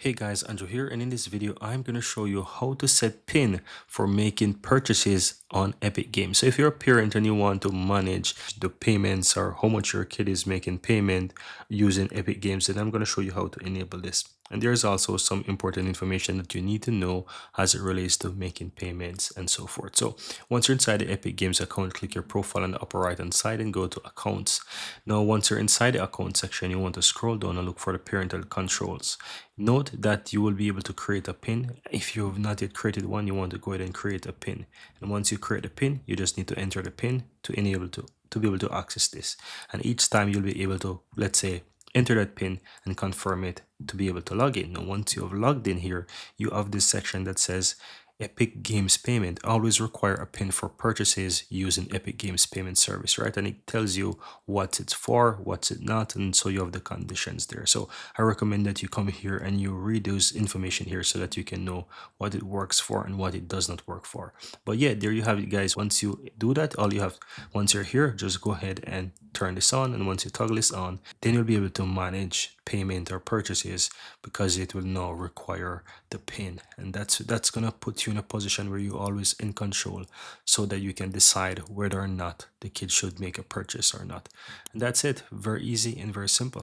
Hey guys, Andrew here, and in this video I'm going to show you how to set PIN for making purchases on Epic Games. So if you're a parent and you want to manage the payments or how much your kid is making payment using Epic Games, then I'm going to show you how to enable this. And there's also some important information that you need to know as it relates to making payments and so forth. So once you're inside the Epic Games account, click your profile on the upper right hand side and go to accounts. Now once you're inside the account section, you want to scroll down and look for the parental controls. Note that you will be able to create a pin. If you have not yet created one, you want to go ahead and create a pin. And once you create a pin, you just need to enter the pin to be able to access this. And each time you'll be able to, let's say, enter that pin and confirm it to be able to log in. Now, once you have logged in here, you have this section that says Epic Games payment. Always require a PIN for purchases using Epic Games payment service, right? And it tells you what it's for, what's it not, and so you have the conditions there. So I recommend that you come here and you read those information here so that you can know what it works for and what it does not work for. But yeah, there you have it, guys. Once you do that, once you're here, just go ahead and turn this on, and once you toggle this on, then you'll be able to manage payment or purchases because it will now require the PIN, and that's gonna put you in a position where you're always in control so that you can decide whether or not the kid should make a purchase or not. And that's it. Very easy and very simple.